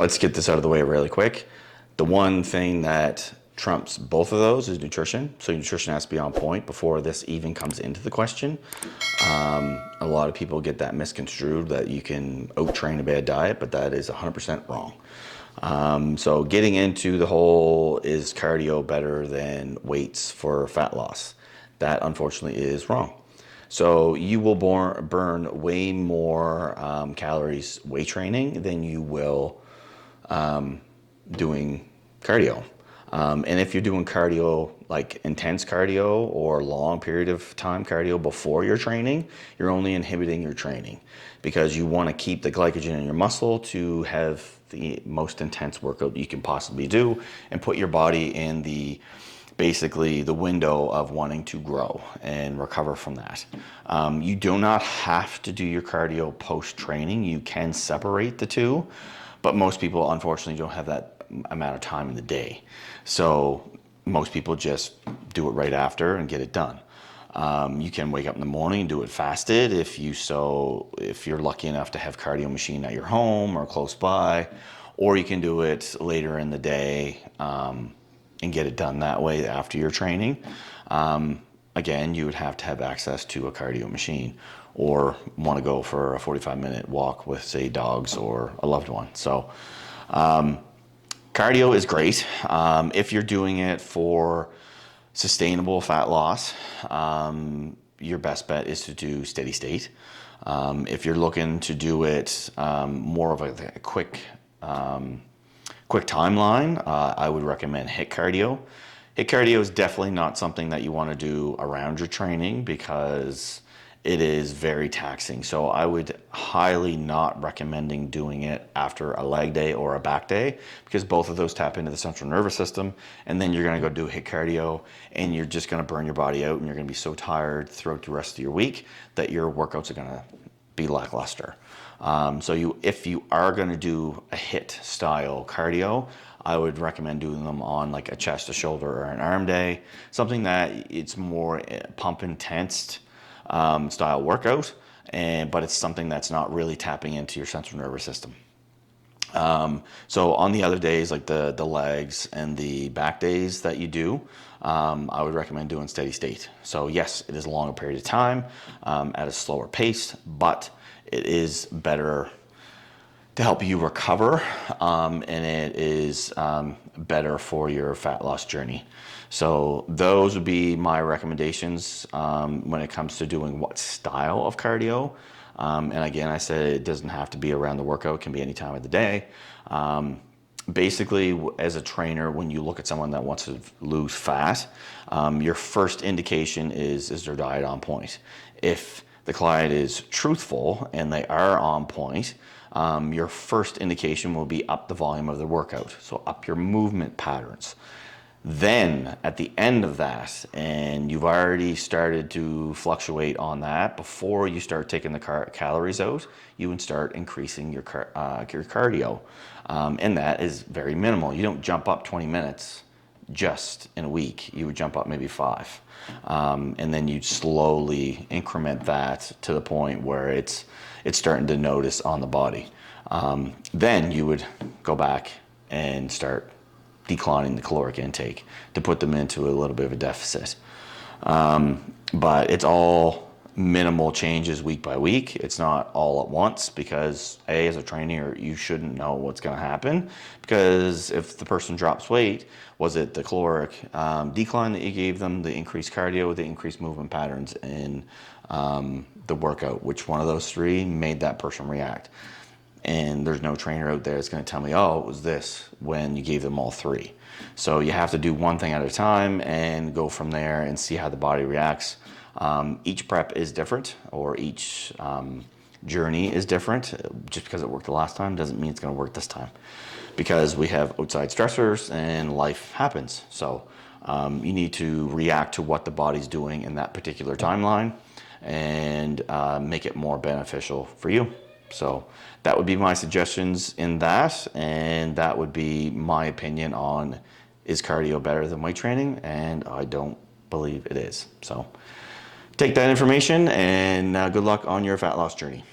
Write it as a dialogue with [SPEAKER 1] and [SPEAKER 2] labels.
[SPEAKER 1] let's get this out of the way really quick. The one thing that trumps both of those is nutrition. So nutrition has to be on point before this even comes into the question. A lot of people get that misconstrued that you can out-train a bad diet, but that is 100% wrong. So getting into the whole, is cardio better than weights for fat loss? That unfortunately is wrong. So you will burn way more calories weight training than you will doing cardio. And if you're doing cardio, like intense cardio or long period of time cardio before your training, you're only inhibiting your training because you want to keep the glycogen in your muscle to have the most intense workout you can possibly do and put your body in the basically the window of wanting to grow and recover from that. You do not have to do your cardio post-training. You can separate the two, but most people unfortunately don't have that amount of time in the day. So most people just do it right after and get it done. You can wake up in the morning and do it fasted if you're lucky enough to have cardio machine at your home or close by, or you can do it later in the day and get it done that way after your training. Again, you would have to have access to a cardio machine or want to go for a 45-minute walk with, say, dogs or a loved one. So cardio is great if you're doing it for sustainable fat loss. Your best bet is to do steady state. If you're looking to do it more of a quick timeline, I would recommend HIIT cardio. HIIT cardio is definitely not something that you want to do around your training because it is very taxing. So I would highly not recommending doing it after a leg day or a back day because both of those tap into the central nervous system, and then you're going to go do HIIT cardio and you're just going to burn your body out and you're going to be so tired throughout the rest of your week that your workouts are going to be lackluster. So if you are going to do a HIIT style cardio, I would recommend doing them on like a chest, a shoulder, or an arm day, something that it's more pump intense style workout, but it's something that's not really tapping into your central nervous system. So on the other days, like the legs and the back days that you do, I would recommend doing steady state. So yes, it is a longer period of time at a slower pace, but it is better to help you recover, and it is better for your fat loss journey. So those would be my recommendations when it comes to doing what style of cardio. And again, I said it doesn't have to be around the workout, it can be any time of the day. Basically, as a trainer, when you look at someone that wants to lose fat, your first indication is their diet on point? If the client is truthful and they are on point, your first indication will be up the volume of the workout, so up your movement patterns. Then at the end of that, and you've already started to fluctuate on that, before you start taking the calories out, you would start increasing your cardio. And that is very minimal. You don't jump up 20 minutes just in a week. You would jump up maybe 5. And then you'd slowly increment that to the point where it's starting to notice on the body. Then you would go back and start declining the caloric intake to put them into a little bit of a deficit. But it's all minimal changes week by week. It's not all at once because as a trainer, you shouldn't know what's going to happen, because if the person drops weight, was it the caloric decline that you gave them, the increased cardio, the increased movement patterns in the workout? Which one of those three made that person react? And there's no trainer out there that's going to tell me, oh, it was this, when you gave them all three. So you have to do one thing at a time and go from there and see how the body reacts. Each prep is different, or each journey is different. Just because it worked the last time doesn't mean it's going to work this time, because we have outside stressors and life happens. So you need to react to what the body's doing in that particular timeline and make it more beneficial for you. So that would be my suggestions in that, and that would be my opinion on, is cardio better than weight training? And I don't believe it is. So take that information and good luck on your fat loss journey.